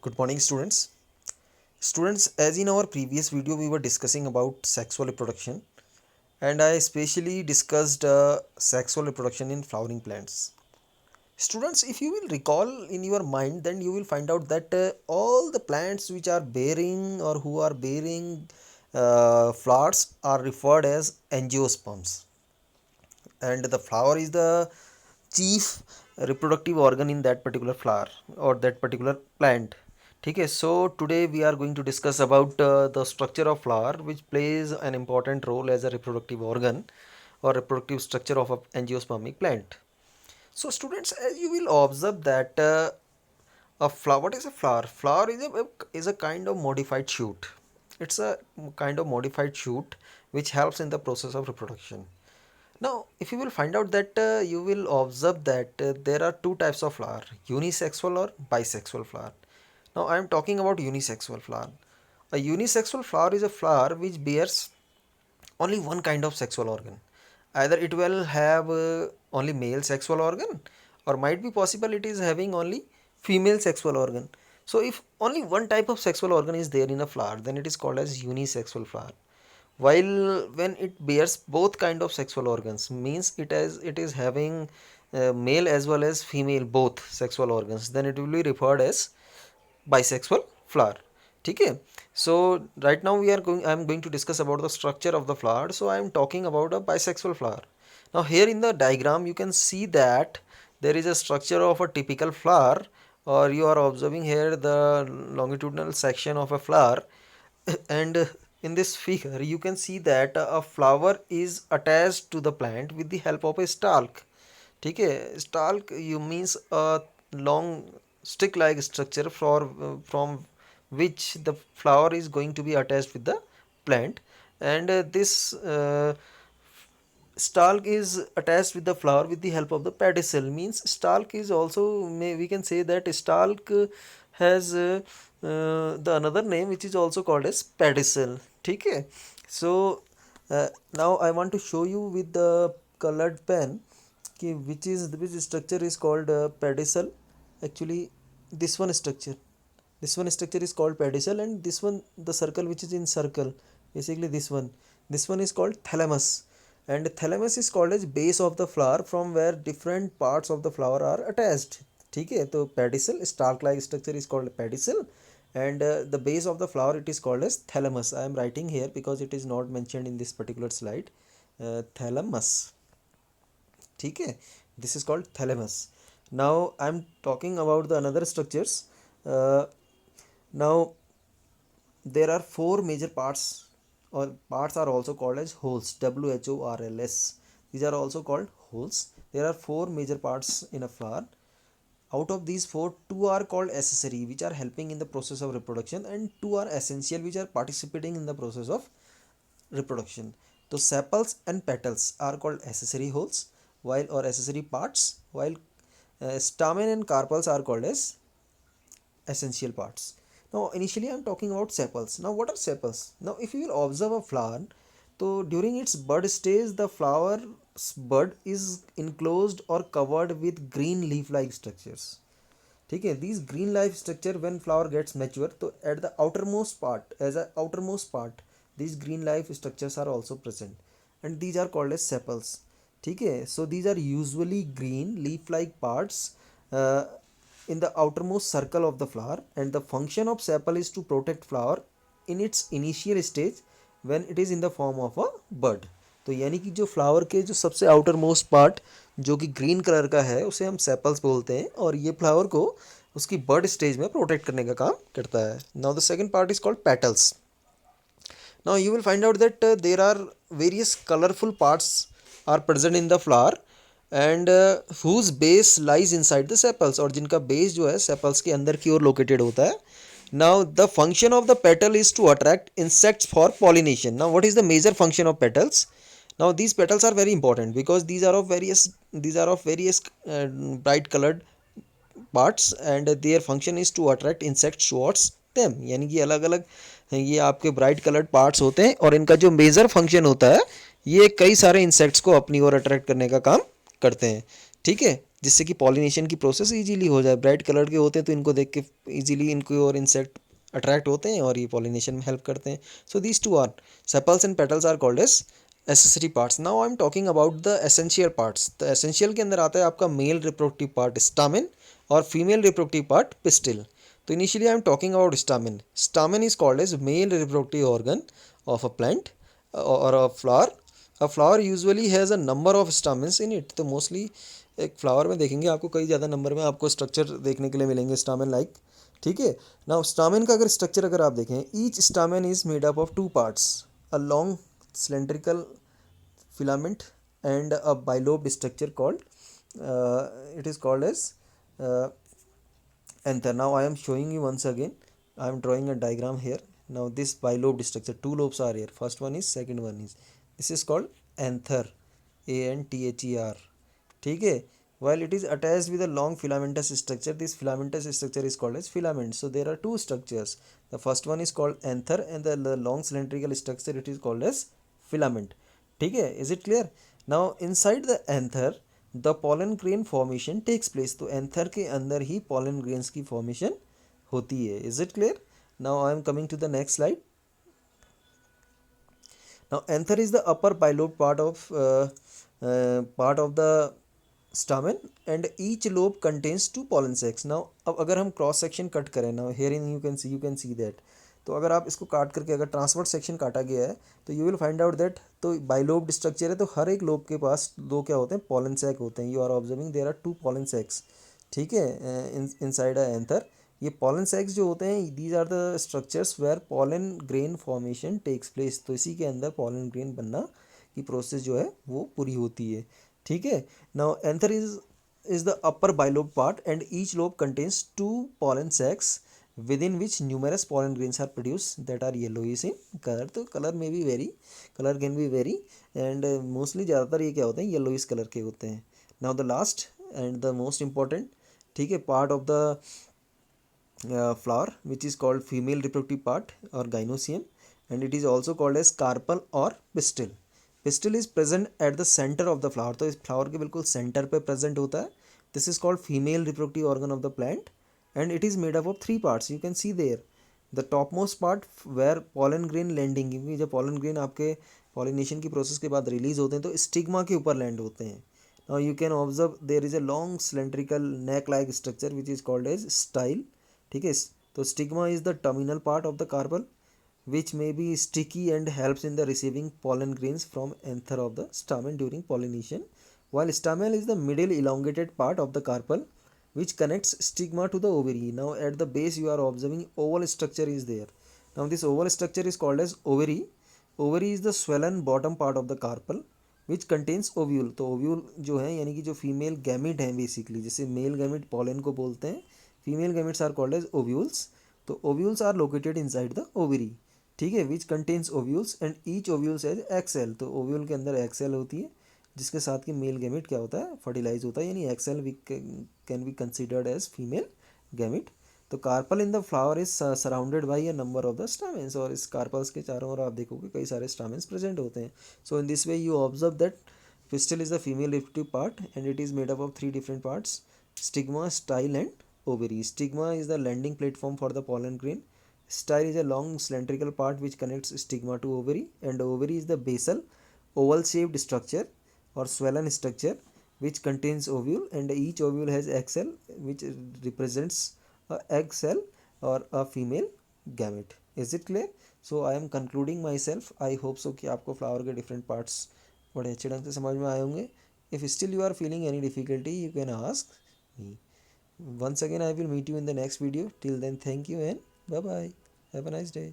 Good morning, students. Students, as in our previous video, we were discussing about sexual reproduction, and I especially discussed sexual reproduction in flowering plants. Students, if you will recall in your mind, then you will find out that all the plants which are bearing or who are bearing flowers are referred as angiosperms, and the flower is the chief reproductive organ in that particular flower or that particular plant. Okay, so today we are going to discuss about the structure of flower, which plays an important role as a reproductive organ or reproductive structure of a angiospermic plant. So students, as you will observe that a flower, what is a flower? Flower is a kind of modified shoot. It's a kind of modified shoot which helps in the process of reproduction. Now, if you will find out that you will observe that there are two types of flower, unisexual or bisexual flower. Now, I am talking about unisexual flower. A unisexual flower is a flower which bears only one kind of sexual organ. Either it will have only male sexual organ, or might be possible it is having only female sexual organ. So, if only one type of sexual organ is there in a flower, then it is called as unisexual flower. While when it bears both kind of sexual organs, means it is having male as well as female both sexual organs, then it will be referred as bisexual flower. Okay, so right now I'm going to discuss about the structure of the flower. So I am talking about a bisexual flower. Now here in the diagram you can see that there is a structure of a typical flower, or you are observing here the longitudinal section of a flower. And in this figure you can see that a flower is attached to the plant with the help of a stalk. Okay, stalk you means a long stick like structure from which the flower is going to be attached with the plant. And this stalk is attached with the flower with the help of the pedestal. Means stalk is also, we can say that stalk has the another name which is also called as pedestal. Okay, so now I want to show you with the colored pen which structure is called pedestal. Actually, this one structure is called pedestal, and this one, the circle which is in circle, basically this one is called thalamus. And thalamus is called as base of the flower from where different parts of the flower are attached. Okay, so pedestal, stalk like structure is called pedestal, and the base of the flower it is called as thalamus. I am writing here because it is not mentioned in this particular slide. Thalamus. Okay, this is called thalamus. Now I'm talking about the another structures. Now there are four major parts, or parts are also called as holes. WHORLS. These are also called holes. There are four major parts in a flower. Out of these four, two are called accessory, which are helping in the process of reproduction, and two are essential, which are participating in the process of reproduction. So sepals and petals are called accessory holes, while or accessory parts, while stamen and carpels are called as essential parts. Now initially I am talking about sepals. Now what are sepals? Now if you will observe a flower, so during its bud stage the flower's bud is enclosed or covered with green leaf like structures. Okay, these green leaf structure, when flower gets mature, so at the outermost part, as a outermost part, these green leaf structures are also present, and these are called as sepals. Okay, so these are usually green leaf like parts in the outermost circle of the flower, and the function of sepal is to protect flower in its initial stage when it is in the form of a bud. तो यानी कि जो flower के जो सबसे outer most part जो कि green colour का है उसे हम सेपल्स बोलते हैं, और ये फ्लावर को उसकी बर्ड स्टेज में प्रोटेक्ट करने का काम करता है. Now the second part is called petals. Now you will find out that there are various colorful parts are present in the flower, and whose base lies inside the sepals, और जिनका base जो है sepals के अंदर की ओर located होता है. Now the function of the petal is to attract insects for pollination. Now what is the major function of petals? Now these petals are very important because these are of various bright colored parts, and their function is to attract insects towards them. यानी कि अलग अलग ये आपके bright coloured parts होते हैं, और इनका जो मेजर फंक्शन होता है ये कई सारे इंसेक्ट्स को अपनी ओर अट्रैक्ट करने का काम करते हैं. ठीक है, जिससे कि पॉलिनेशन की प्रोसेस इजीली हो जाए। ब्राइट कलर के होते हैं तो इनको देख के इजीली इनको और इंसेक्ट अट्रैक्ट होते हैं और ये पॉलिनेशन में हेल्प करते हैं। So these two are sepals and petals are called as accessory parts. Now I am talking about the essential parts. The essential के अंदर आता है आपका मेल रिप्रोडक्टिव पार्ट स्टामेन और फीमेल रिप्रोडक्टिव पार्ट पिस्टिल। तो initially I am talking about stamen. Stamen is called as male reproductive organ of a plant और a flower. A flower usually has a number of stamens in it. तो mostly एक flower में देखेंगे आपको कई ज़्यादा number में आपको स्ट्रक्चर देखने के लिए मिलेंगे स्टामेन लाइक। ठीक है। नाउ स्टामेन का अगर स्ट्रक्चर अगर आप देखें, each stamen is made up of two parts, a long cylindrical filament and a bilobed structure called it is called as uh, anther. Now I am showing you once again. I am drawing a diagram here. Now this bilobed structure, two lobes are here. First one is, second one is. This is called anther, anther. ठीक है. While it is attached with a long filamentous structure, this filamentous structure is called as filament. So there are two structures. The first one is called anther and the long cylindrical structure it is called as filament. ठीक है. Is it clear? Now inside the anther the pollen grain formation takes place. तो anther के अंदर ही pollen grains की formation होती है. Is it clear? Now I am coming to the next slide. Now anther is the upper bilobe part of the stamen and each lobe contains two pollen sacs. Now अब अगर हम cross section cut करें, now herein you can see that. तो अगर आप इसको काट करके अगर ट्रांसवर्स सेक्शन काटा गया है तो you will find out that तो बाइलोब्ड स्ट्रक्चर है तो हर एक लोब के पास दो क्या होते हैं, पॉलन सैक होते हैं. You are observing there are two pollen sacs. ठीक है. इनसाइड अ एंथर ये पॉलन सैक्स जो होते हैं these are the structures where pollen grain formation takes place. तो इसी के अंदर पॉलन ग्रेन बनना की प्रोसेस जो है वो पूरी होती है. ठीक है. Now anther is the upper bilobe part and each lobe contains two pollen sacs within which numerous pollen grains are produced that are yellowish in color. तो color में भी vary, color can be vary and mostly ज़्यादातर ये क्या होते हैं yellowish color के होते हैं. Now the last and the most important ठीक है part of the flower which is called female reproductive part or gynoecium and it is also called as carpel or pistil. Pistil is present at the center of the flower. तो इस flower के बिल्कुल center पे present होता है. This is called female reproductive organ of the plant and it is made up of three parts. You can see there the topmost part where pollen grain landing, क्योंकि जब pollen grain आपके pollination की process के बाद release होते हैं तो stigma के ऊपर land होते हैं. Now you can observe there is a long cylindrical neck like structure which is called as style. ठीक है. तो stigma is the terminal part of the carpel which may be sticky and helps in the receiving pollen grains from anther of the stamen during pollination, while stamen is the middle elongated part of the carpel which connects stigma to the ovary. Now at the base you are observing oval structure is there. Now this oval structure is called as ovary. Ovary is the swollen bottom part of the carpel which contains ovule. तो ovule जो है यानी कि जो female gamete हैं basically, जैसे male gamete pollen को बोलते हैं, female gametes are called as ovules. तो ovules are located inside the ovary. ठीक है. Which contains ovules and each ovules has egg cell. तो ओव्यूल के अंदर एक्सेल होती है जिसके साथ कि मेल गैमिट क्या होता है, फर्टिलाइज होता है, यानी egg cell we can be considered as female gamete. तो carpel in the flower is surrounded by a number of the stamens और इस कार्पल्स के चारों ओर आप देखोगे कई सारे स्टामेंस प्रेजेंट होते हैं. So in this way you observe that pistil is the female reproductive part and it is made up of three different parts: stigma, style and ovary. Stigma is the landing platform for the pollen grain. Style is a long cylindrical part which connects stigma to ovary and ovary is the basal oval shaped structure or swollen structure which contains ovule and each ovule has egg cell which represents a egg cell or a female gamete. Is it clear? So I am concluding myself. I hope so कि आपको flower के different parts बड़े अच्छे ढंग से समझ में आए होंगे. If still you are feeling any difficulty you can ask me. Once again I will meet you in the next video. Till then, thank you and bye bye. Have a nice day.